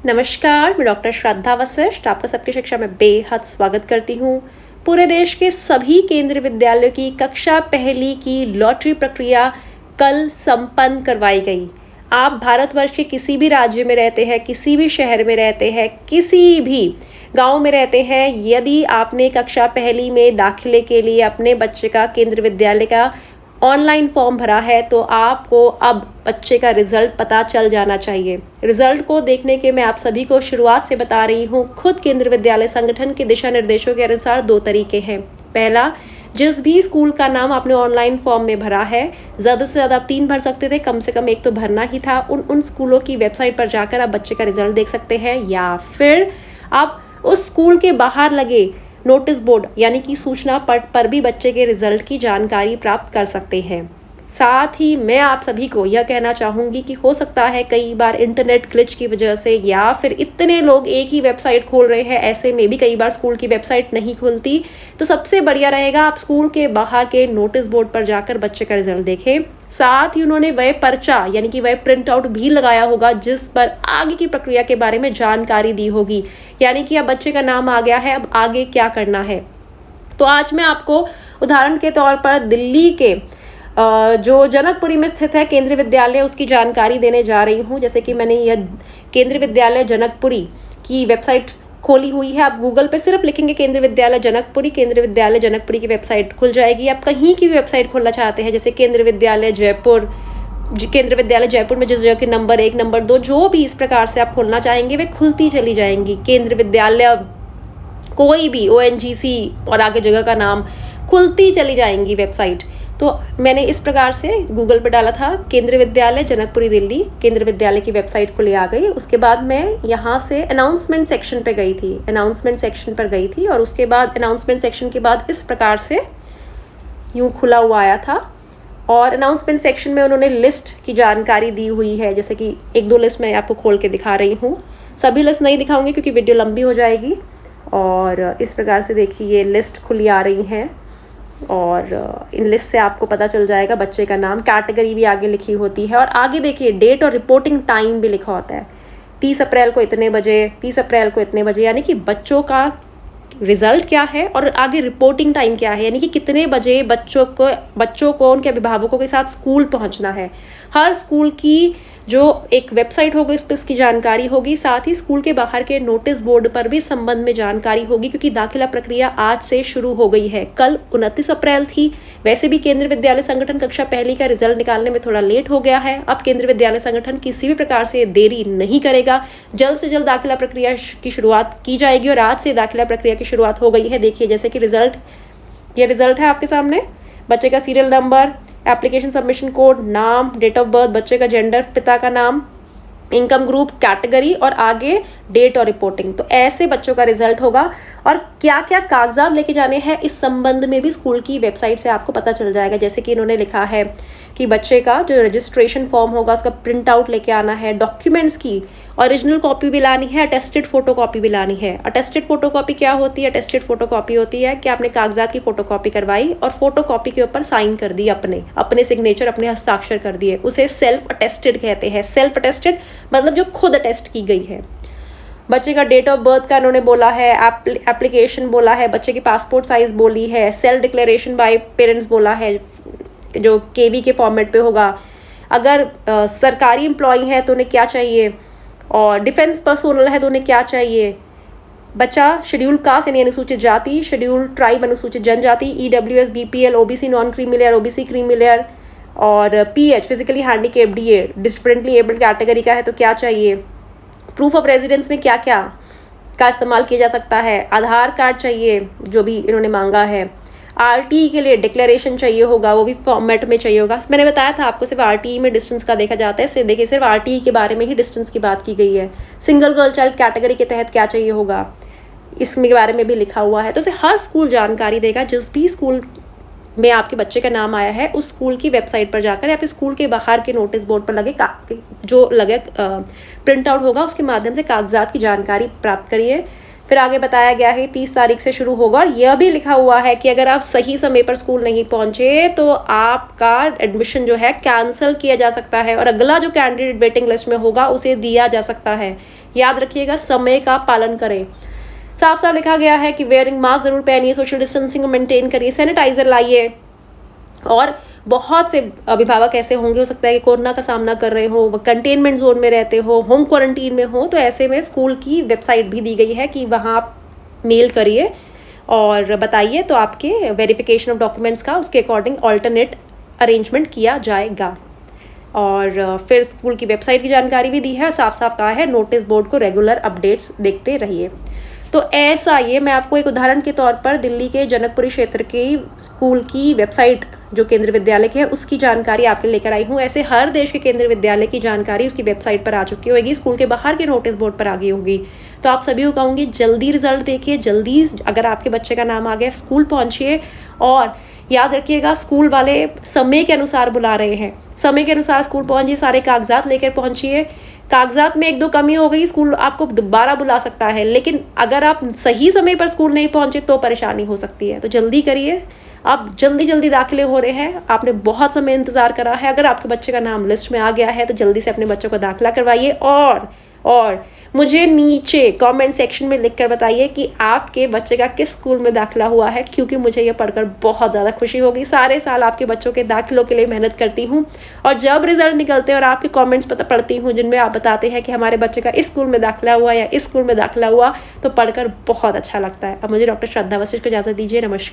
नमस्कार, मैं डॉक्टर श्रद्धा वशिष्ठ आपका सबकी शिक्षा में बेहद स्वागत करती हूँ। पूरे देश के सभी केंद्रीय विद्यालयों की कक्षा पहली की लॉटरी प्रक्रिया कल संपन्न करवाई गई। आप भारतवर्ष के किसी भी राज्य में रहते हैं, किसी भी शहर में रहते हैं, किसी भी गांव में रहते हैं, यदि आपने कक्षा पहली में दाखिले के लिए अपने बच्चे का केंद्रीय विद्यालय का ऑनलाइन फॉर्म भरा है तो आपको अब बच्चे का रिजल्ट पता चल जाना चाहिए। रिजल्ट को देखने के मैं आप सभी को शुरुआत से बता रही हूँ, खुद केंद्रीय विद्यालय संगठन के दिशा निर्देशों के अनुसार 2 तरीके हैं। पहला, जिस भी स्कूल का नाम आपने ऑनलाइन फॉर्म में भरा है, ज़्यादा से ज़्यादा आप 3 भर सकते थे, कम से कम 1 तो भरना ही था। उन स्कूलों की वेबसाइट पर जाकर आप बच्चे का रिजल्ट देख सकते हैं, या फिर आप उस स्कूल के बाहर लगे नोटिस बोर्ड यानी कि सूचना पट पर भी बच्चे के रिजल्ट की जानकारी प्राप्त कर सकते हैं। साथ ही मैं आप सभी को यह कहना चाहूँगी कि हो सकता है कई बार इंटरनेट ग्लिच की वजह से या फिर इतने लोग एक ही वेबसाइट खोल रहे हैं, ऐसे में भी कई बार स्कूल की वेबसाइट नहीं खुलती। तो सबसे बढ़िया रहेगा आप स्कूल के बाहर के नोटिस बोर्ड पर जाकर बच्चे का रिजल्ट देखें। साथ ही उन्होंने वह पर्चा यानी कि वह प्रिंट आउट भी लगाया होगा जिस पर आगे की प्रक्रिया के बारे में जानकारी दी होगी, यानी कि अब बच्चे का नाम आ गया है, अब आगे क्या करना है। तो आज मैं आपको उदाहरण के तौर पर दिल्ली के जो जनकपुरी में स्थित है केंद्रीय विद्यालय, उसकी जानकारी देने जा रही हूँ। जैसे कि मैंने यह केंद्रीय विद्यालय जनकपुरी की वेबसाइट खोली हुई है। आप गूगल पे सिर्फ लिखेंगे केंद्रीय विद्यालय जनकपुरी, केंद्रीय विद्यालय जनकपुरी की वेबसाइट खुल जाएगी। आप कहीं की भी वेबसाइट खोलना चाहते हैं, जैसे केंद्रीय विद्यालय जयपुर, केंद्रीय विद्यालय जयपुर में जिस जगह के नंबर 1, नंबर 2 जो भी इस प्रकार से आप खोलना चाहेंगे वे खुलती चली जाएंगी। केंद्रीय विद्यालय कोई भी ONGC और आगे जगह का नाम खुलती चली जाएंगी वेबसाइट। तो मैंने इस प्रकार से गूगल पे डाला था केंद्रीय विद्यालय जनकपुरी दिल्ली, केंद्रीय विद्यालय की वेबसाइट खुली आ गई। उसके बाद मैं यहाँ से अनाउंसमेंट सेक्शन पे गई थी, अनाउंसमेंट सेक्शन पर गई थी और उसके बाद अनाउंसमेंट सेक्शन के बाद इस प्रकार से यूँ खुला हुआ आया था। और अनाउंसमेंट सेक्शन में उन्होंने लिस्ट की जानकारी दी हुई है, जैसे कि 1-2 लिस्ट मैं आपको खोल के दिखा रही हूँ। सभी लिस्ट नहीं दिखाऊंगी क्योंकि वीडियो लंबी हो जाएगी। और इस प्रकार से देखिए ये लिस्ट खुली आ रही हैं और इन लिस्ट से आपको पता चल जाएगा बच्चे का नाम, कैटेगरी भी आगे लिखी होती है और आगे देखिए डेट और रिपोर्टिंग टाइम भी लिखा होता है। 30 अप्रैल को इतने बजे, 30 अप्रैल को इतने बजे, यानी कि बच्चों का रिजल्ट क्या है और आगे रिपोर्टिंग टाइम क्या है, यानी कि कितने बजे बच्चों को उनके अभिभावकों के साथ स्कूल पहुंचना है। हर स्कूल की जो एक वेबसाइट होगी इस पर इसकी जानकारी होगी। साथ ही स्कूल के बाहर के नोटिस बोर्ड पर भी संबंध में जानकारी होगी, क्योंकि दाखिला प्रक्रिया आज से शुरू हो गई है। कल 29 अप्रैल थी। वैसे भी केंद्रीय विद्यालय संगठन कक्षा पहली का रिजल्ट निकालने में थोड़ा लेट हो गया है। अब केंद्रीय विद्यालय संगठन किसी भी प्रकार से देरी नहीं करेगा, जल्द से जल्द दाखिला प्रक्रिया की शुरुआत की जाएगी और आज से दाखिला प्रक्रिया की शुरुआत हो गई है। देखिए जैसे कि ये रिजल्ट है आपके सामने, बच्चे का serial number, application submission code, नाम, डेट ऑफ बर्थ, बच्चे का जेंडर, पिता का नाम, इनकम ग्रुप, कैटेगरी और आगे डेट और रिपोर्टिंग। तो ऐसे बच्चों का रिजल्ट होगा और क्या क्या कागजात लेके जाने हैं इस संबंध में भी स्कूल की वेबसाइट से आपको पता चल जाएगा। जैसे कि इन्होंने लिखा है कि बच्चे का जो रजिस्ट्रेशन फॉर्म होगा उसका प्रिंट आउट लेके आना है, डॉक्यूमेंट्स की ओरिजिनल कॉपी भी लानी है, अटेस्टेड फोटो कॉपी भी लानी है। अटेस्टेड फोटो कॉपी क्या होती है? अटेस्टेड फोटो कॉपी होती है कि आपने कागजात की फोटो कॉपी करवाई और फोटो कॉपी के ऊपर साइन कर दी, अपने सिग्नेचर, अपने हस्ताक्षर कर दिए, उसे सेल्फ अटेस्टेड कहते हैं। सेल्फ अटेस्टेड मतलब जो खुद अटेस्ट की गई है। बच्चे का डेट ऑफ बर्थ का इन्होंने बोला है, एप्लीकेशन बोला है, बच्चे की पासपोर्ट साइज बोली है, सेल्फ डिक्लेरेशन बाय पेरेंट्स बोला है जो KV के फॉर्मेट पे होगा। अगर सरकारी एम्प्लॉई है तो उन्हें क्या चाहिए, और डिफेंस पर्सोनल है तो उन्हें क्या चाहिए। बच्चा शेड्यूल कास्ट यानी अनुसूचित जाति, शेड्यूल ट्राइब अनुसूचित जनजाति, EWS, BPL, OBC non creamy OBC creamy layer और PH फिजिकली हैंडीकेप्ड, ये डिफरेंटली एबल्ड कैटेगरी का है तो क्या चाहिए। प्रूफ ऑफ रेजिडेंस में क्या क्या का इस्तेमाल किया जा सकता है। आधार कार्ड चाहिए जो भी इन्होंने मांगा है। RTE के लिए डिक्लेरेशन चाहिए होगा, वो भी फॉर्मेट में चाहिए होगा। मैंने बताया था आपको सिर्फ RTE में डिस्टेंस का देखा जाता है, देखिए सिर्फ RTE के बारे में ही डिस्टेंस की बात की गई है। सिंगल गर्ल चाइल्ड कैटेगरी के तहत क्या चाहिए होगा इसके बारे में भी लिखा हुआ है। तो इसे हर स्कूल जानकारी देगा। जिस भी स्कूल में आपके बच्चे का नाम आया है उस स्कूल की वेबसाइट पर जाकर या फिर स्कूल के बाहर के नोटिस बोर्ड पर लगे प्रिंट आउट होगा उसके माध्यम से कागजात की जानकारी प्राप्त करिए। फिर आगे बताया गया है 30 तारीख से शुरू होगा और यह भी लिखा हुआ है कि अगर आप सही समय पर स्कूल नहीं पहुंचे तो आपका एडमिशन जो है कैंसिल किया जा सकता है और अगला जो कैंडिडेट वेटिंग लिस्ट में होगा उसे दिया जा सकता है। याद रखिएगा, समय का पालन करें। साफ साफ लिखा गया है कि वेयरिंग मास्क जरूर पहनिए, सोशल डिस्टेंसिंग मेंटेन करिए, सैनिटाइजर लाइए। और बहुत से अभिभावक ऐसे होंगे, हो सकता है कि कोरोना का सामना कर रहे हो, कंटेनमेंट जोन में रहते हो, होम क्वारंटीन में हो, तो ऐसे में स्कूल की वेबसाइट भी दी गई है कि वहाँ आप मेल करिए और बताइए, तो आपके वेरिफिकेशन ऑफ डॉक्यूमेंट्स का उसके अकॉर्डिंग ऑल्टरनेट अरेंजमेंट किया जाएगा। और फिर स्कूल की वेबसाइट की जानकारी भी दी है, साफ साफ कहा है नोटिस बोर्ड को रेगुलर अपडेट्स देखते रहिए। तो ऐसा ये मैं आपको एक उदाहरण के तौर पर दिल्ली के जनकपुरी क्षेत्र के स्कूल की वेबसाइट जो केंद्रीय विद्यालय की है उसकी जानकारी आपके लेकर आई हूँ। ऐसे हर देश के केंद्रीय विद्यालय की जानकारी उसकी वेबसाइट पर आ चुकी होगी, स्कूल के बाहर के नोटिस बोर्ड पर आ गई होगी। तो आप सभी को कहूँगी जल्दी रिजल्ट देखिए, जल्दी अगर आपके बच्चे का नाम आ गया स्कूल पहुँचिए। और याद रखिएगा, स्कूल वाले समय के अनुसार बुला रहे हैं, समय के अनुसार स्कूल पहुँचिए, सारे कागजात लेकर पहुँचिए। कागजात में एक दो कमी हो गई, स्कूल आपको दोबारा बुला सकता है, लेकिन अगर आप सही समय पर स्कूल नहीं पहुंचे तो परेशानी हो सकती है। तो जल्दी करिए, अब जल्दी जल्दी दाखिले हो रहे हैं, आपने बहुत समय इंतजार करा है। अगर आपके बच्चे का नाम लिस्ट में आ गया है तो जल्दी से अपने बच्चों का दाखिला करवाइए। और मुझे नीचे कमेंट सेक्शन में लिखकर बताइए कि आपके बच्चे का किस स्कूल में दाखिला हुआ है, क्योंकि मुझे ये पढ़कर बहुत ज़्यादा खुशी होगी। सारे साल आपके बच्चों के दाखिलों के लिए मेहनत करती हूँ, और जब रिजल्ट निकलते हैं और आपके कमेंट्स पढ़ती हूँ जिनमें आप बताते हैं कि हमारे बच्चे का इस स्कूल में दाखिला हुआ या इस स्कूल में दाखिला हुआ, तो पढ़कर बहुत अच्छा लगता है। अब मुझे डॉक्टर श्रद्धा वशिष्ठ को इजाज़त दीजिए। नमस्कार।